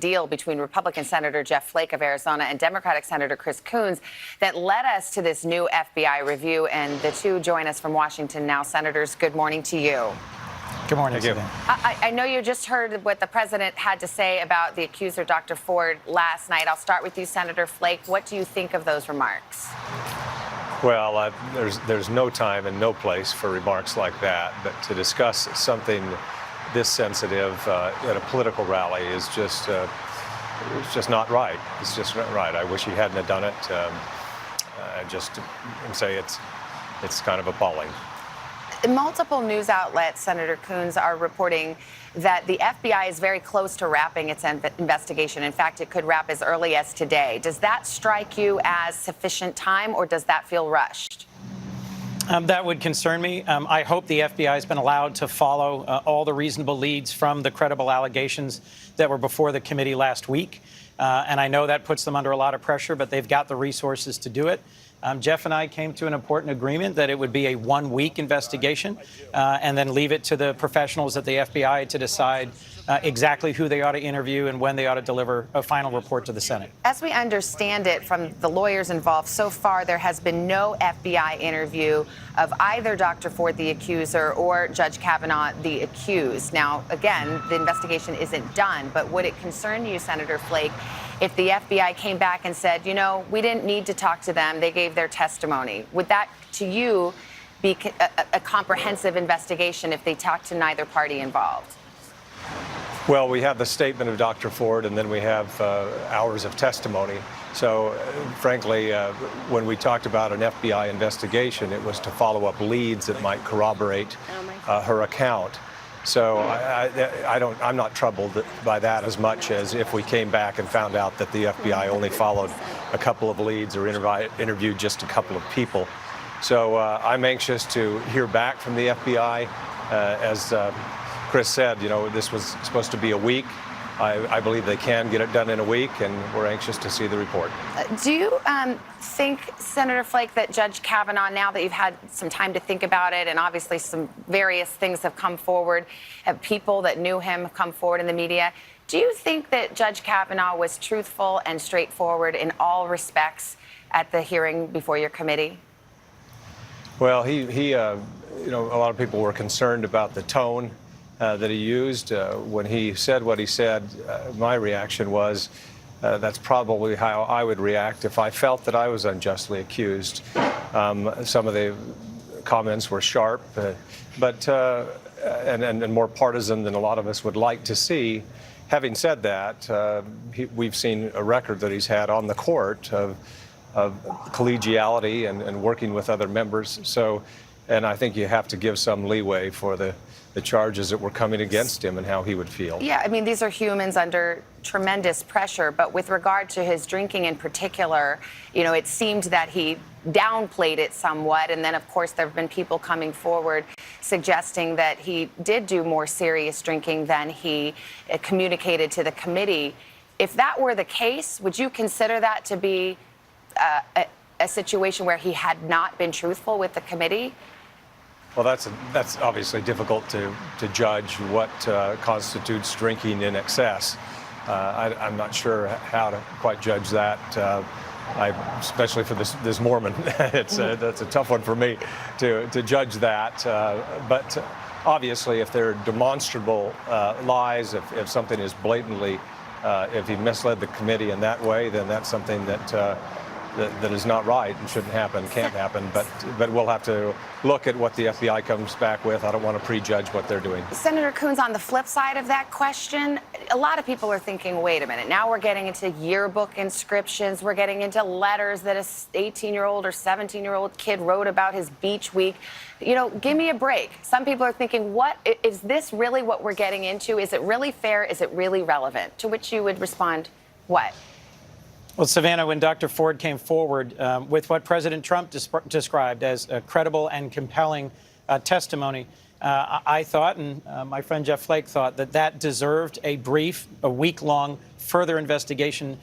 deal between Republican Senator Jeff Flake of Arizona and Democratic Senator Coons that led us to this new FBI review. And the two join us from Washington now. Senators, good morning to you. Good morning. Thank you. I know you just heard what the president had to say about the accuser, Dr. Ford, last night. I'll start with you, Senator Flake. What do you think of those remarks? Well, there's no time and no place for remarks like that. But to discuss something this sensitive at a political rally is just it's just not right. It's just not right. I wish he hadn't have done it. I just say it's kind of appalling. Multiple news outlets, Senator Coons, are reporting that the FBI is very close to wrapping its investigation. In fact, it could wrap as early as today. Does that strike you as sufficient time, or does that feel rushed? That would concern me. I hope the FBI has been allowed to follow all the reasonable leads from the credible allegations that were before the committee last week. And I know that puts them under a lot of pressure, but they've got the resources to do it. Jeff and I came to an important agreement that it would be a one-week investigation and then leave it to the professionals at the FBI to decide exactly who they ought to interview and when they ought to deliver a final report to the Senate. As we understand it from the lawyers involved, so far there has been no FBI interview of either Dr. Ford, the accuser, or Judge Kavanaugh, the accused. Now, again, the investigation isn't done, but would it concern you, Senator Flake, if the FBI came back and said, you know, we didn't need to talk to them, they gave their testimony? Would that, to you, be a comprehensive investigation if they talked to neither party involved? Well, we have the statement of Dr. Ford, and then we have hours of testimony. So, frankly, when we talked about an FBI investigation, it was to follow up leads that might corroborate her account. So I'm not troubled by that as much as if we came back and found out that the FBI only followed a couple of leads or interviewed just a couple of people. So I'm anxious to hear back from the FBI. As Chris said, you know, this was supposed to be a week. I believe they can get it done in a week, and we're anxious to see the report. Do you think, Senator Flake, that Judge Kavanaugh, now that you've had some time to think about it, and obviously some various things have come forward, people that knew him have come forward in the media, do you think that Judge Kavanaugh was truthful and straightforward in all respects at the hearing before your committee? Well, he you know, a lot of people were concerned about the tone that he used when he said what he said. My reaction was that's probably how I would react if I felt that I was unjustly accused. Some of the comments were sharp, but and more partisan than a lot of us would like to see. Having said that, we've seen a record that he's had on the court of collegiality and working with other members. So, and I think you have to give some leeway for the charges that were coming against him and how he would feel. Yeah, I mean, these are humans under tremendous pressure, but with regard to his drinking in particular, you know, it seemed that he downplayed it somewhat, and then, of course, there have been people coming forward suggesting that he did do more serious drinking than he communicated to the committee. If that were the case, would you consider that to be a situation where he had not been truthful with the committee? Well, that's obviously difficult to judge what constitutes drinking in excess. I'm not sure how to quite judge that. Especially for this Mormon, that's a tough one for me to judge that. But obviously, if there are demonstrable lies, if something is blatantly, if he misled the committee in that way, then that's something that is not right and shouldn't happen, can't happen. But we'll have to look at what the FBI comes back with. I don't want to prejudge what they're doing. Senator Coons, on the flip side of that question, a lot of people are thinking, wait a minute, now we're getting into yearbook inscriptions. We're getting into letters that a 18-year-old or 17-year-old kid wrote about his beach week. You know, give me a break. Some people are thinking, what is this really what we're getting into? Is it really fair? Is it really relevant? To which you would respond, what? Well, Savannah, when Dr. Ford came forward with what President Trump described as a credible and compelling testimony, I thought, and my friend Jeff Flake thought, that deserved a brief, a week-long further investigation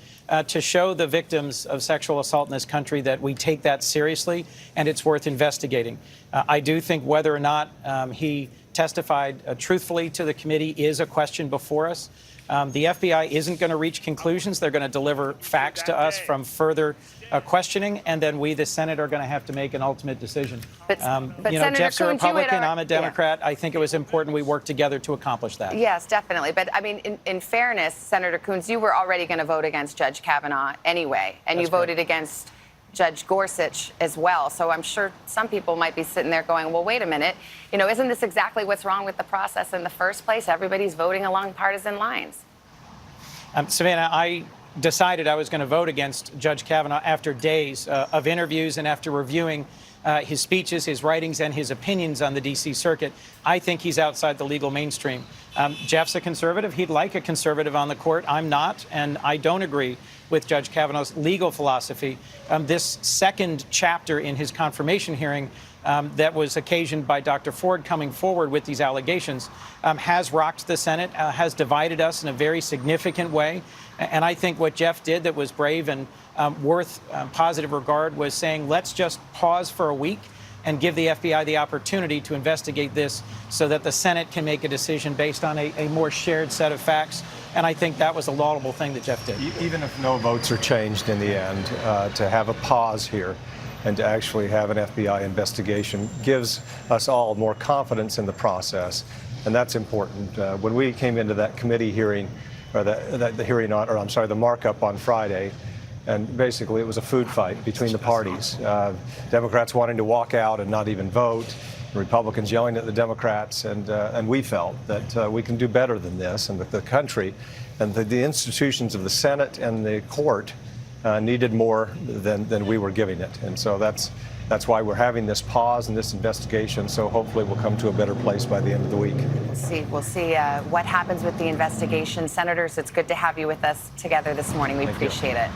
to show the victims of sexual assault in this country that we take that seriously and it's worth investigating. I do think whether or not he testified truthfully to the committee is a question before us. The FBI isn't going to reach conclusions. They're going to deliver facts to us from further questioning, and then we, the Senate, are going to have to make an ultimate decision. But Senator Jeff's a Coons, you Republican, had I'm a Democrat. I think it was important we work together to accomplish that. Yes, definitely. But I mean, in fairness, Senator Coons, you were already going to vote against Judge Kavanaugh anyway, and you voted against Judge Gorsuch as well. So I'm sure some people might be sitting there going, well, wait a minute, isn't this exactly what's wrong with the process in the first place? Everybody's voting along partisan lines. Savannah, I decided I was going to vote against Judge Kavanaugh after days of interviews and after reviewing his speeches, his writings, and his opinions on the D.C. Circuit. I think he's outside the legal mainstream. Jeff's a conservative. He'd like a conservative on the court. I'm not, and I don't agree with Judge Kavanaugh's legal philosophy. This second chapter in his confirmation hearing that was occasioned by Dr. Ford coming forward with these allegations has rocked the Senate, has divided us in a very significant way. And I think what Jeff did that was brave and worth positive regard was saying, let's just pause for a week and give the FBI the opportunity to investigate this so that the Senate can make a decision based on a more shared set of facts. And I think that was a laudable thing that Jeff did. Even if no votes are changed in the end, to have a pause here and to actually have an FBI investigation gives us all more confidence in the process. And that's important. When we came into that committee hearing, or the markup on Friday, and basically it was a food fight between the parties. Democrats wanting to walk out and not even vote, Republicans yelling at the Democrats, and we felt that we can do better than this, and that the country and the institutions of the Senate and the court needed more than we were giving it. And so that's why we're having this pause and this investigation. So hopefully we'll come to a better place by the end of the week. We'll see what happens with the investigation. Senators, it's good to have you with us together this morning. We appreciate it.